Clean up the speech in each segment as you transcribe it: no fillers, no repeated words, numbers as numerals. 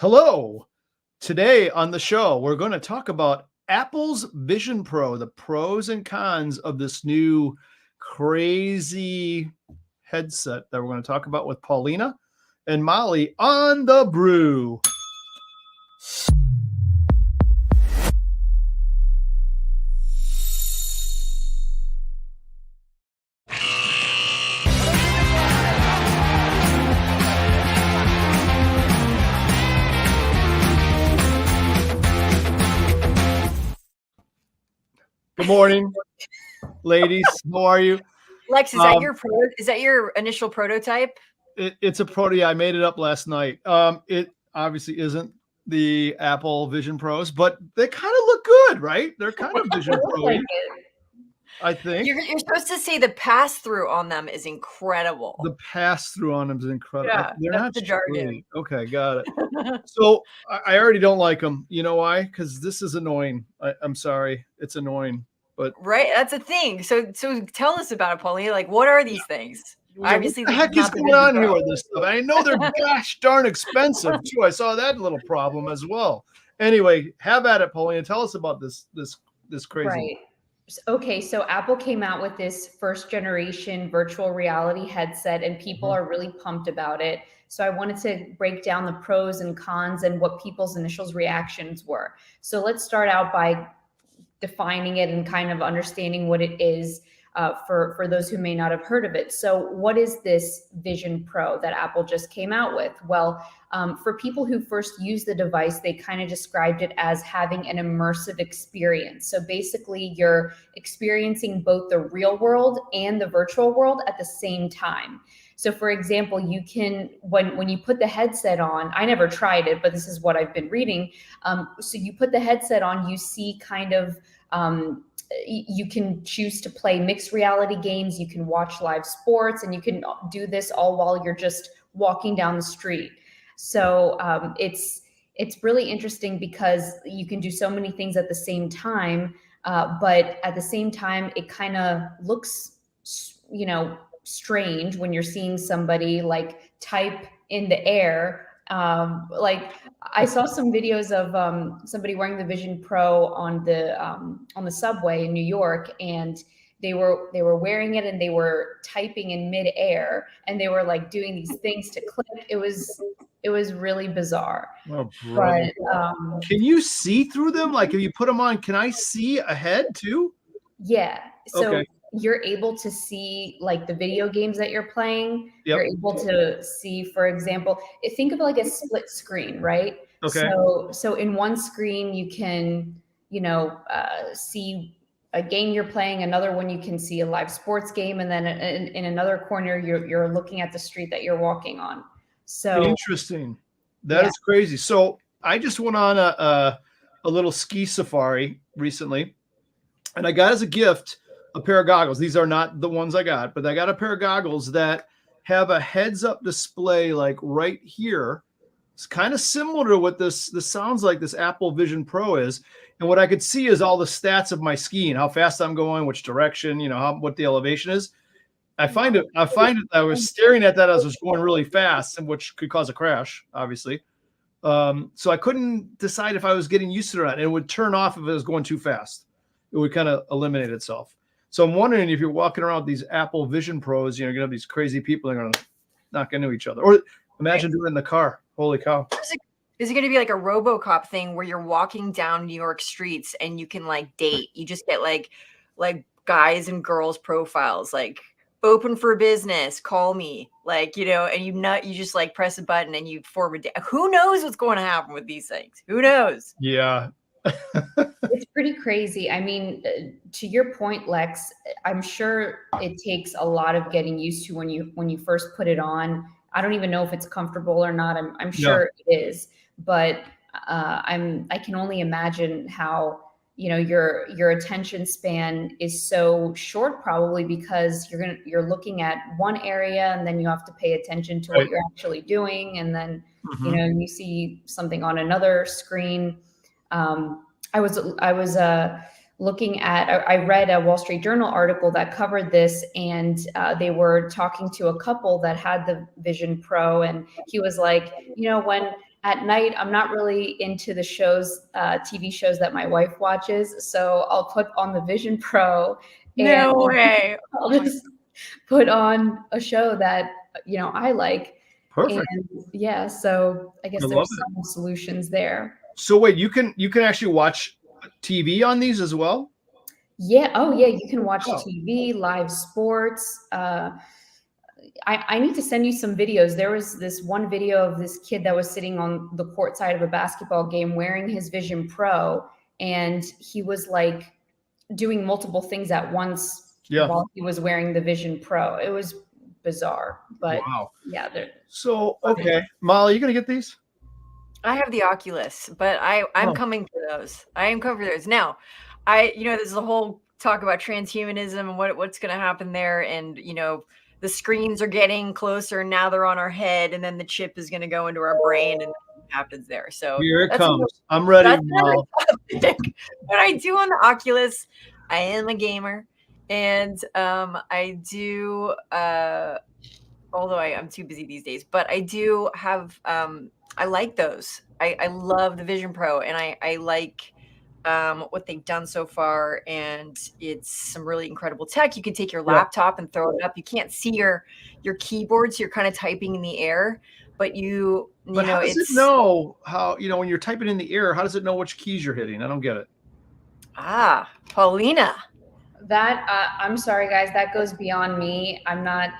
Hello. Today on the show, we're going to talk about Apple's Vision Pro, the pros and cons of this new crazy headset that we're going to talk about with Paulina and Molly on the Brew. Good morning, ladies. How are you? Lex, is that your initial prototype? It's a prototype. I made it up last night. It obviously isn't the Apple Vision Pros, but they kind of look good, right? They're kind of Vision Pro. I think you're supposed to say the pass-through on them is incredible. The pass-through on them is incredible. Yeah, they're that's not the jargon. Okay, got it. So I already don't like them. You know why? Because this is annoying. I'm sorry, it's annoying. But right, that's a thing. So tell us about it, Paulina. Like, what are these things? Obviously, what the heck is going on here with this stuff? I know they're gosh darn expensive too. I saw that little problem as well. Anyway, have at it, Paulina. Tell us about this crazy. Right. Okay, so Apple came out with this first generation virtual reality headset, and people are really pumped about it. So I wanted to break down the pros and cons and what people's initial reactions were. So let's start out by defining it and kind of understanding what it is for those who may not have heard of it. So what is this Vision Pro that Apple just came out with? Well, for people who first used the device, they kind of described it as having an immersive experience. So basically you're experiencing both the real world and the virtual world at the same time. So for example, you can, when you put the headset on, I never tried it, but this is what I've been reading. So you put the headset on, you see kind of, you can choose to play mixed reality games, you can watch live sports, and you can do this all while you're just walking down the street. So it's really interesting because you can do so many things at the same time, but at the same time, it kind of looks, strange when you're seeing somebody like type in the air. Like I saw some videos of somebody wearing the Vision Pro on the subway in New York, and they were wearing it and they were typing in midair, and they were like doing these things to click. It was really bizarre. Oh, but can you see through them? Like if you put them on, can I see ahead too? Yeah. So you're able to see like the video games that you're playing. Yep. You're able to see, for example, think of like a split screen, right? Okay. So in one screen you can, see a game you're playing. Another one you can see a live sports game, and then in another corner you're looking at the street that you're walking on. So interesting. That is crazy. So I just went on a little ski safari recently, and I got as a gift a pair of goggles. These are not the ones I got, but I got a pair of goggles that have a heads-up display like right here. It's kind of similar to what this sounds like this Apple Vision Pro is. And what I could see is all the stats of my skiing, how fast I'm going, which direction, what the elevation is. I find it I was staring at that as I was going really fast, and which could cause a crash, obviously. So I couldn't decide if I was getting used to it or not. And it would turn off if it was going too fast. It would kind of eliminate itself. So I'm wondering if you're walking around with these Apple Vision Pros, you're gonna have these crazy people that are gonna knock into each other. Or imagine doing it in the car. Holy cow. Is it going to be like a RoboCop thing where you're walking down New York streets and you can like date? You just get like guys and girls profiles, like open for business, call me, like, and you just like press a button and you forward. Who knows what's going to happen with these things? Who knows? Yeah. It's pretty crazy. I mean, to your point, Lex, I'm sure it takes a lot of getting used to when you first put it on. I don't even know if it's comfortable or not. I'm sure it is, but I can only imagine how your attention span is so short, probably because you're looking at one area and then you have to pay attention to what you're actually doing, and then you see something on another screen. I was looking at, I read a Wall Street Journal article that covered this, and they were talking to a couple that had the Vision Pro, and he was like, at night, I'm not really into the shows, TV shows that my wife watches. So I'll put on the Vision Pro and No way. I'll just put on a show that, I like. Perfect. And yeah, so I guess I love there's it. some solutions there. So wait, you can actually watch TV on these as well? Yeah. Oh, yeah. You can watch Oh. TV, live sports. I need to send you some videos. There was this one video of this kid that was sitting on the court side of a basketball game wearing his Vision Pro, and he was like doing multiple things at once while he was wearing the Vision Pro. It was bizarre, but wow. Yeah. So, okay. Molly, you going to get these? I have the Oculus, but I'm coming for those. I am coming for those. Now, there's a whole talk about transhumanism and what's going to happen there. And, the screens are getting closer and now they're on our head. And then the chip is going to go into our brain and what happens there. So here it comes. I'm ready. What I do on the Oculus, I am a gamer. And I do, although I'm too busy these days, but I do have, I like those. I love the Vision Pro, and I like what they've done so far, and it's some really incredible tech. You can take your laptop and throw it up. You can't see your keyboard, so you're kind of typing in the air, but But how does it know how, when you're typing in the air, how does it know which keys you're hitting? I don't get it. Paulina. That, I'm sorry, guys, that goes beyond me. I'm not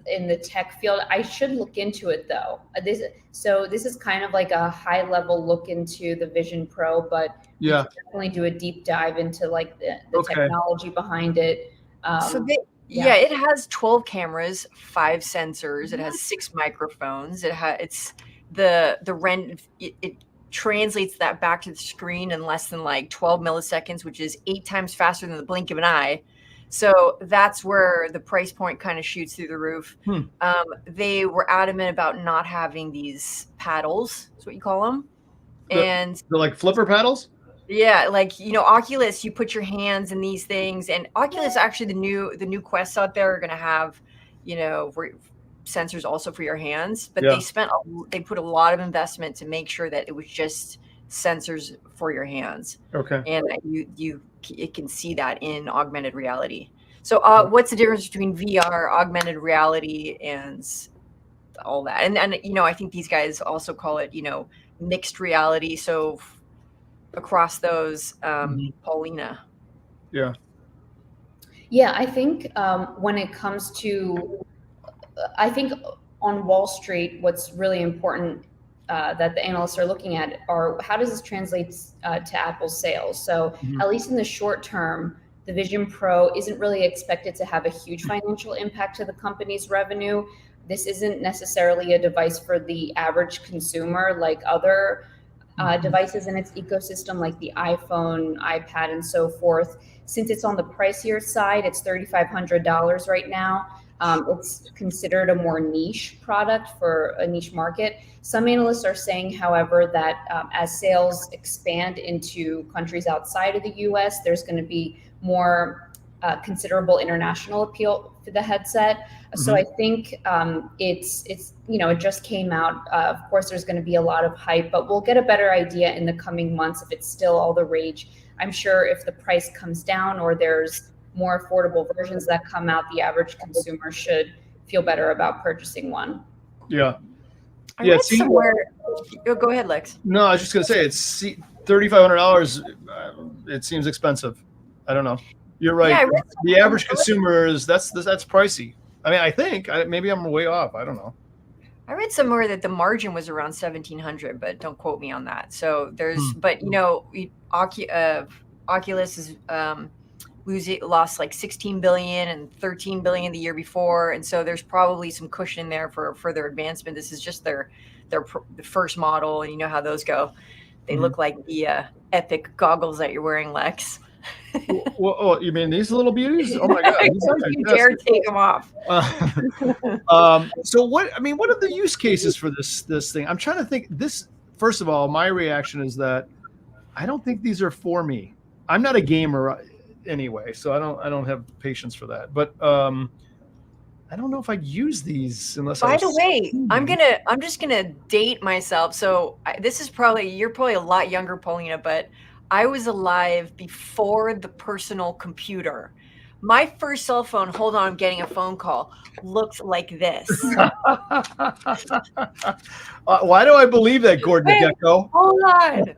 in the tech field. I should look into it though. This is kind of like a high level look into the Vision Pro, but you can definitely do a deep dive into like the technology behind it. It has 12 cameras, 5 sensors. It has 6 microphones. It translates that back to the screen in less than like 12 milliseconds, which is 8 times faster than the blink of an eye. So that's where the price point kind of shoots through the roof. They were adamant about not having these paddles. That's what you call them. And they're like flipper paddles? Yeah, like, Oculus, you put your hands in these things, and Oculus, actually the new Quests out there are going to have, sensors also for your hands, but they put a lot of investment to make sure that it was just sensors for your hands. Okay. And it can see that in augmented reality. So what's the difference between VR, augmented reality, and all that? And I think these guys also call it, mixed reality. So across those, Paulina. Yeah. Yeah, I think when it comes to, I think on Wall Street, what's really important that the analysts are looking at are how does this translate to Apple's sales? So at least in the short term, the Vision Pro isn't really expected to have a huge financial impact to the company's revenue. This isn't necessarily a device for the average consumer like other devices in its ecosystem, like the iPhone, iPad, and so forth. Since it's on the pricier side, it's $3,500 right now. It's considered a more niche product for a niche market. Some analysts are saying, however, that as sales expand into countries outside of the US, there's going to be more considerable international appeal for the headset. So I think it just came out. Of course, there's going to be a lot of hype, but we'll get a better idea in the coming months if it's still all the rage. I'm sure if the price comes down or there's more affordable versions that come out, the average consumer should feel better about purchasing one. Yeah. I read somewhere. Go ahead, Lex. No, I was just going to say it's $3,500. It seems expensive. I don't know. You're right. Yeah, the average consumer is that's pricey. I mean, I think maybe I'm way off. I don't know. I read somewhere that the margin was around 1,700, but don't quote me on that. So there's, but Oculus is lost like 16 billion and 13 billion the year before, and so there's probably some cushion there for further advancement. This is just the first model, and you know how those go. They look like the Epic goggles that you're wearing, Lex. Well, you mean these little beauties? Oh my god! You dare take them off. So what are the use cases for this thing? I'm trying to think. First of all, my reaction is that I don't think these are for me. I'm not a gamer anyway, so I don't have patience for that. But I don't know if I'd use these unless I By was. the way, I'm just gonna date myself. So this is you're probably a lot younger, Paulina, but I was alive before the personal computer. My first cell phone, hold on, I'm getting a phone call, looked like this. Why do I believe that, Gordon Wait, Gecko? hold on.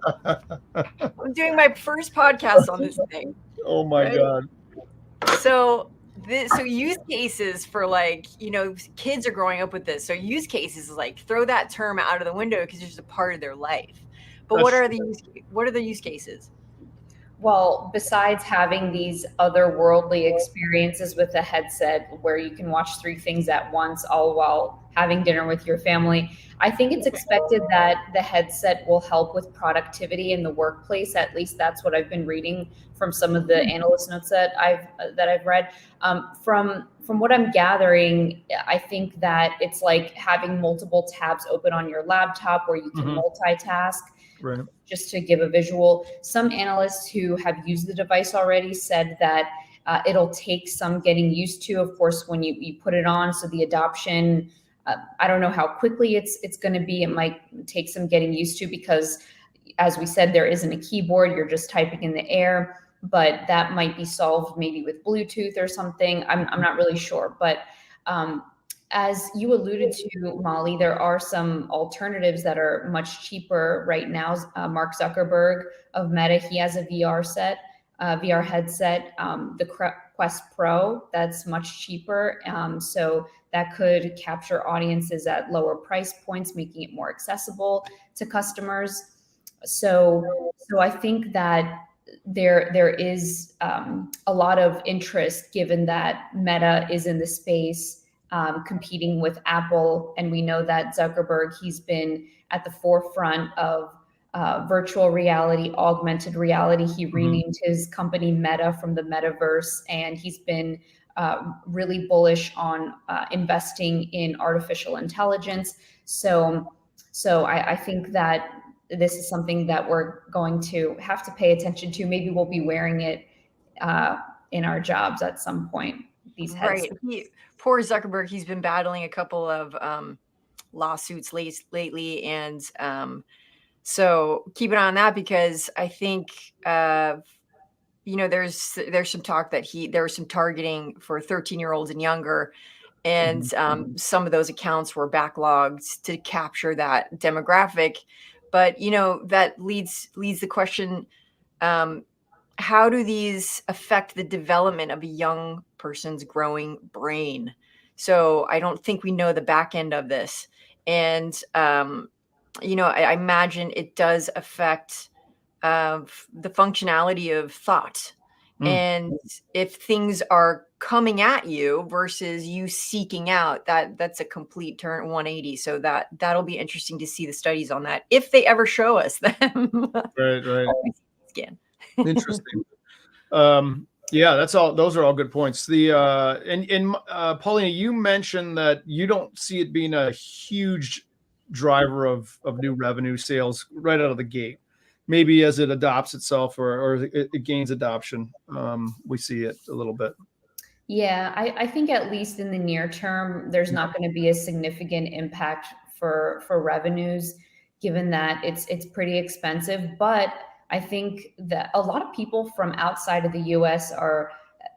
I'm doing my first podcast on this thing. Oh my Right? God. So so use cases for like, kids are growing up with this. So use cases is like throw that term out of the window because it's just a part of their life. But That's what are the use cases? Well, besides having these otherworldly experiences with a headset where you can watch three things at once, all while having dinner with your family, I think it's expected that the headset will help with productivity in the workplace. At least that's what I've been reading from some of the analyst notes that I've read. From what I'm gathering, I think that it's like having multiple tabs open on your laptop where you can multitask. right. Just to give a visual, some analysts who have used the device already said that it'll take some getting used to. Of course, when you put it on, so the adoption, I don't know how quickly it's going to be. It might take some getting used to because, as we said, there isn't a keyboard. You're just typing in the air, but that might be solved maybe with Bluetooth or something. I'm not really sure, but as you alluded to, Molly, there are some alternatives that are much cheaper right now. Mark Zuckerberg of Meta, he has a VR headset, the Quest Pro, that's much cheaper. So that could capture audiences at lower price points, making it more accessible to customers. So I think that there is a lot of interest given that Meta is in the space competing with Apple. And we know that Zuckerberg, he's been at the forefront of virtual reality, augmented reality. He renamed his company Meta from the metaverse, and he's been really bullish on investing in artificial intelligence. So I think that this is something that we're going to have to pay attention to. Maybe we'll be wearing it in our jobs at some point. These headsets. Right. Poor Zuckerberg, he's been battling a couple of lawsuits lately. And so keep an eye on that because I think, there's some talk that there was some targeting for 13-year-olds and younger. And some of those accounts were backlogged to capture that demographic. But, that leads the question, how do these affect the development of a young person's growing brain? So I don't think we know the back end of this. And, I imagine it does affect the functionality of thought. And if things are coming at you versus you seeking out, that's a complete turn 180. So that'll be interesting to see the studies on that if they ever show us them. Right. Scan. Interesting. Yeah, that's all. Those are all good points. The and Paulina, you mentioned that you don't see it being a huge driver of new revenue sales right out of the gate. Maybe as it adopts itself or it gains adoption, we see it a little bit. Yeah, I think at least in the near term, there's not going to be a significant impact for revenues, given that it's pretty expensive. But I think that a lot of people from outside of the U.S. are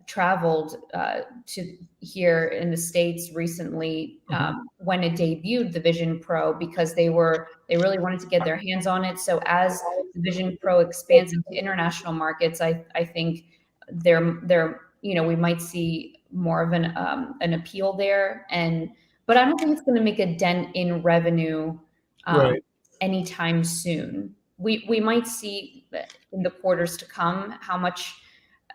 traveled to here in the States recently when it debuted the Vision Pro because they really wanted to get their hands on it. So as the Vision Pro expands into international markets, I think they're we might see more of an appeal there, but I don't think it's going to make a dent in revenue Right. anytime soon. We might see in the quarters to come how much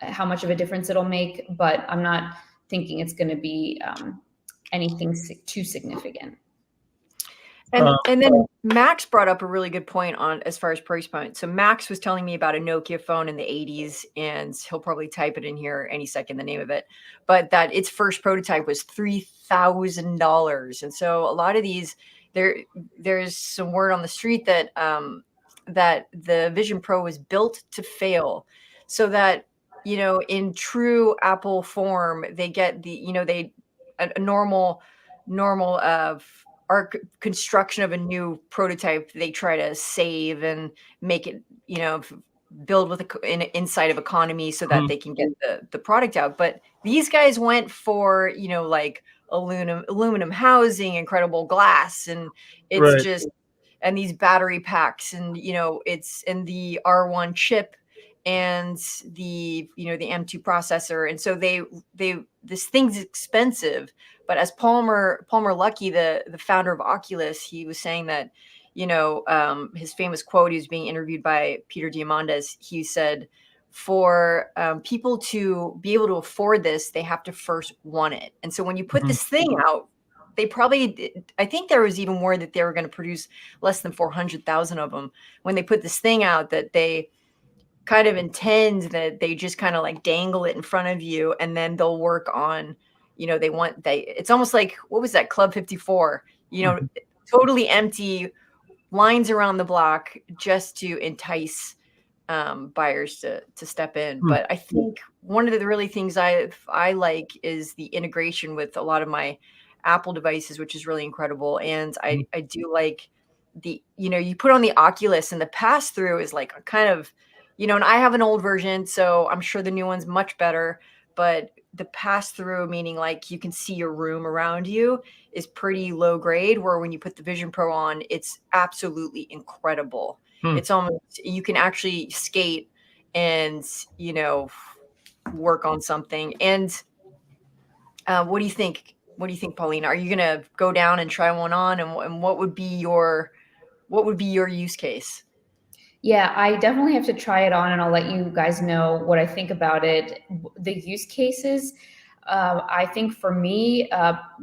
of a difference it'll make, but I'm not thinking it's going to be anything too significant. And then Max brought up a really good point on as far as price point. So Max was telling me about a Nokia phone in the 80s, and he'll probably type it in here any second, the name of it, but that its first prototype was $3,000. And so a lot of these, there's some word on the street that that the Vision Pro was built to fail, so that in true Apple form, they get a normal construction of a new prototype, they try to save and make it, build with inside of economy so that they can get the product out. But these guys went for, like aluminum housing, incredible glass, and it's just, and these battery packs, and it's in the R1 chip and the the M2 processor, and so this thing's expensive. But as Palmer Luckey, the founder of Oculus, he was saying that his famous quote, he was being interviewed by Peter Diamandis, he said, for people to be able to afford this, they have to first want it. And so when you put this thing out, they probably, I think there was even word that they were going to produce less than 400,000 of them when they put this thing out, that they kind of intend that they just kind of like dangle it in front of you, and then they'll work on, it's almost like, what was that, Club 54, totally empty lines around the block just to entice buyers to step in. But I think one of the really things I like is the integration with a lot of my Apple devices, which is really incredible. And I do like the, you put on the Oculus, and the pass through is like a kind of, and I have an old version, so I'm sure the new one's much better, but the pass through, meaning like you can see your room around you, is pretty low grade, where when you put the Vision Pro on, it's absolutely incredible. It's almost, you can actually skate and, work on something. And what do you think? What do you think, Paulina? Are you going to go down and try one on? And what would be your use case? Yeah, I definitely have to try it on, and I'll let you guys know what I think about it. The use cases, I think for me,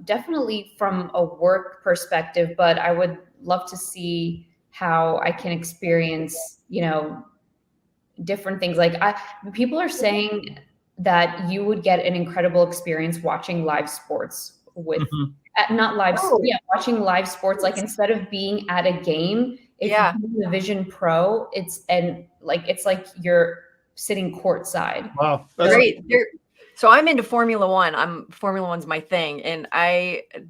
definitely from a work perspective, but I would love to see how I can experience, different things. Like people are saying that you would get an incredible experience watching live sports with, not live, watching live sports. Like instead of being at a game, if you do the Vision Pro, it's like you're sitting courtside. Wow, that's great. So I'm into Formula One. Formula One's my thing, and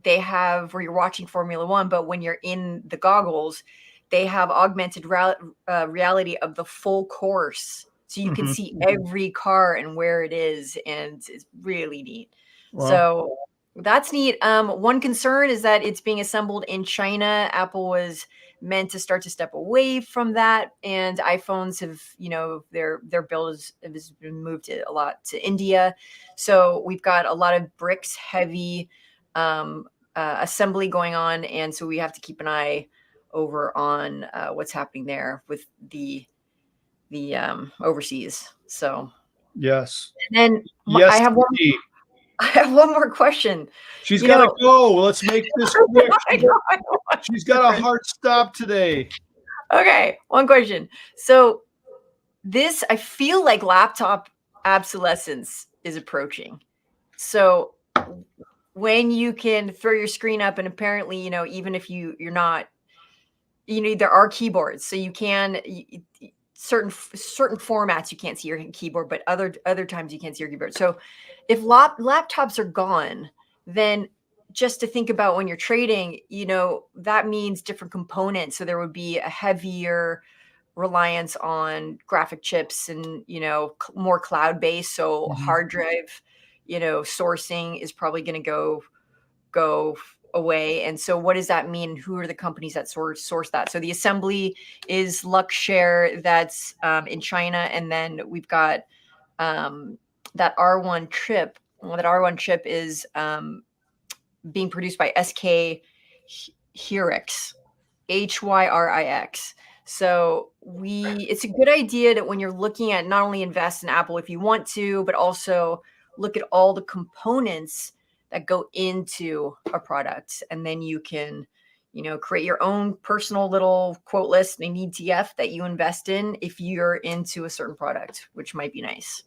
they have where you're watching Formula One, but when you're in the goggles, they have augmented reality of the full course, so you can see every car and where it is, and it's really neat. Wow. So that's neat. One concern is that it's being assembled in China. Apple was meant to start to step away from that, and iPhones have, their build has been moved a lot to India. So we've got a lot of bricks heavy assembly going on, and so we have to keep an eye over on what's happening there with the overseas. So yes, and then yes, I have one more question. She's got to go. Let's make this quick. She's got a hard stop today. Okay, one question. So I feel like laptop obsolescence is approaching. So when you can throw your screen up, and apparently, even if you're not, there are keyboards, so you can certain formats you can't see your keyboard, but other times you can't see your keyboard. So if laptops are gone, then just to think about when you're trading, that means different components. So there would be a heavier reliance on graphic chips and, more cloud-based. So hard drive, sourcing is probably going to go away. And so what does that mean? Who are the companies that source that? So the assembly is Luxshare, that's in China. And then we've got that R1 chip. Well, that R1 chip is being produced by SK Hyrix, Hyrix. So it's a good idea that when you're looking at, not only invest in Apple if you want to, but also look at all the components that go into a product, and then you can, create your own personal little quote list and ETF that you invest in if you're into a certain product, which might be nice.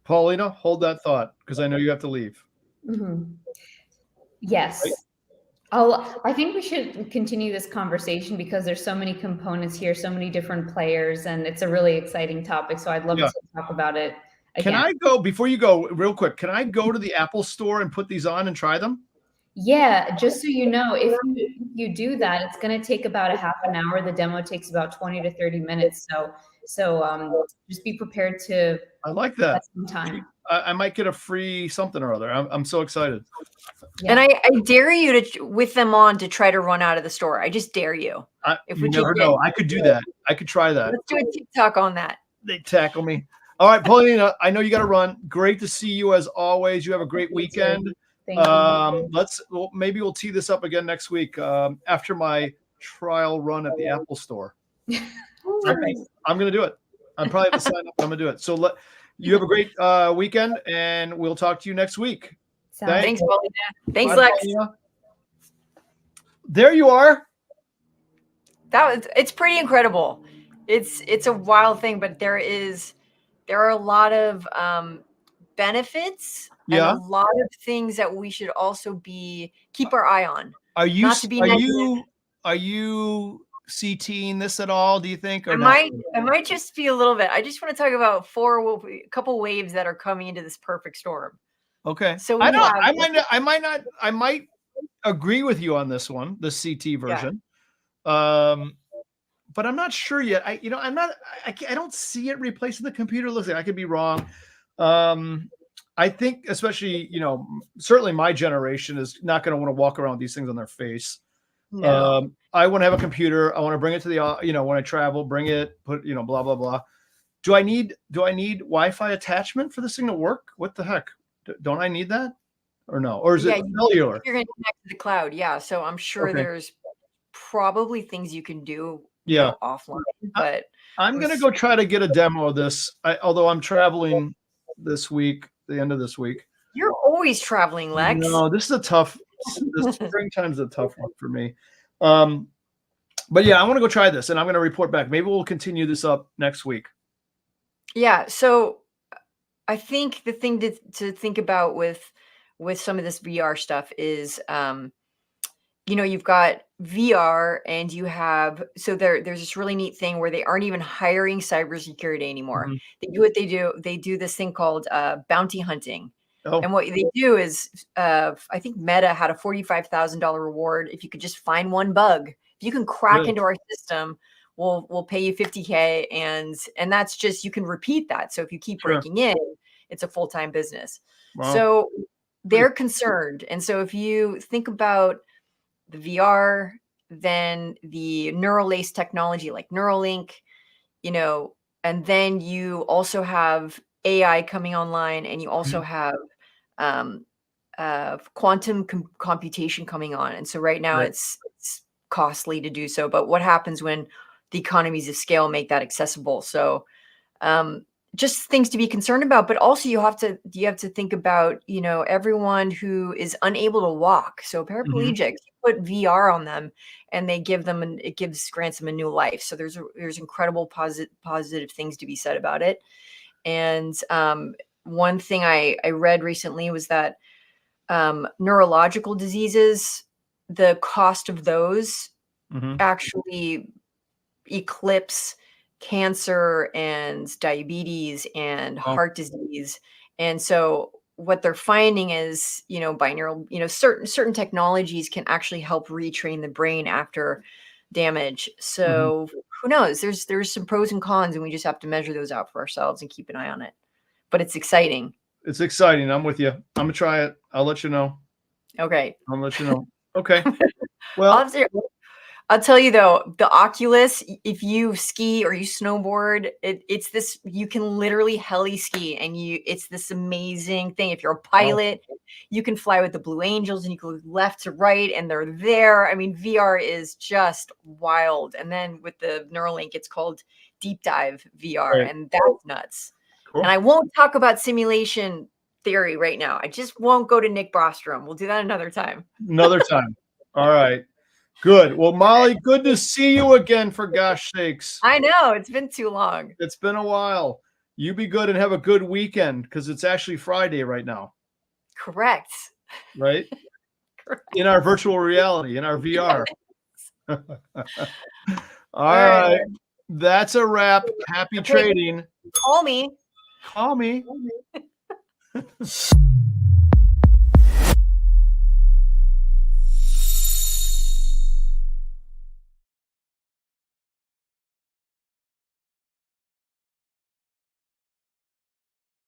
Paulina, hold that thought, because I know you have to leave. Yes. Right? I think we should continue this conversation because there's so many components here, so many different players, and it's a really exciting topic. So I'd love to talk about it again. Can I go, before you go, real quick, can I go to the Apple store and put these on and try them? Yeah, just so you know, if you do that, it's going to take about a half an hour. The demo takes about 20 to 30 minutes. So just be prepared to I like that. invest some time. I might get a free something or other. I'm so excited. Yeah. And I dare you to, with them on, to try to run out of the store. I just dare you. You never know. I could do that. I could try that. Let's do a TikTok on that. They tackle me. All right, Paulina, I know you got to run. Great to see you as always. You have a great weekend. Thank you. Maybe we'll tee this up again next week after my trial run at the Apple store. I'm going to do it. I'm probably going to sign up. I'm going to do it. So you have a great weekend, and we'll talk to you next week. Thanks, Paulina. Thanks, Bye, Lex. Paulina. There you are. It's pretty incredible. It's a wild thing, but there are a lot of benefits and a lot of things that we should also keep our eye on. Are you CTing this at all, do you think? Or I might just be a little bit. I just want to talk about a couple waves that are coming into this perfect storm. Okay. So I might agree with you on this one, the CT version. Yeah. But I'm not sure yet. I don't see it replacing the computer. Listen, I could be wrong. I think, especially, certainly my generation is not going to want to walk around with these things on their face. No. I want to have a computer. I want to bring it to the, when I travel, bring it, blah, blah, blah. Do I need Wi-Fi attachment for this thing to work? What the heck? Don't I need that? Or no? Or is it cellular? You're going to connect to the cloud. Yeah. So I'm sure there's probably things you can do offline, but I'm going to go try to get a demo of this. Although I'm traveling this week, the end of this week. You're always traveling, Lex. No, this is the springtime's a tough one for me. But yeah, I want to go try this and I'm going to report back. Maybe we'll continue this up next week. Yeah. So I think the thing to think about with some of this VR stuff is, you've got VR and you have, there's this really neat thing where they aren't even hiring cybersecurity anymore. Mm-hmm. They do this thing called bounty hunting. Oh. And what they do is, I think Meta had a $45,000 reward if you could just find one bug. If you can crack into our system, we'll pay you $50K, and that's just, you can repeat that. So if you keep breaking in, it's a full-time business. Wow. So they're concerned. And so if you think about the VR, then the neural lace technology like Neuralink, and then you also have AI coming online, and you also have quantum computation coming on. And so right now it's costly to do so, but what happens when the economies of scale make that accessible? So just things to be concerned about, but also you have to think about, everyone who is unable to walk. So paraplegics, you put VR on them and they grants them a new life. So there's incredible positive things to be said about it. And one thing I read recently was that neurological diseases, the cost of those actually eclipse cancer and diabetes and heart disease. And so what they're finding is, certain technologies can actually help retrain the brain after damage. So who knows? There's some pros and cons, and we just have to measure those out for ourselves and keep an eye on it. But it's exciting. It's exciting. I'm with you. I'm gonna try it. I'll let you know. Okay. I'll let you know. Okay. Well, I'll tell you though, the Oculus, if you ski or you snowboard, it's this, you can literally heli ski, and it's this amazing thing. If you're a pilot, you can fly with the Blue Angels and you can go left to right and they're there. I mean, VR is just wild. And then with the Neuralink, it's called Deep Dive VR, and that's nuts. Cool. And I won't talk about simulation theory right now. I just won't go to Nick Bostrom. We'll do that another time. Another time. All right. Good. Well, Molly, good to see you again, for gosh sakes. I know. It's been too long. It's been a while. You be good and have a good weekend, because it's actually Friday right now. Correct. Right? Correct. In our virtual reality, in our VR. Yes. All right. That's a wrap. Happy trading. Call me. Call me.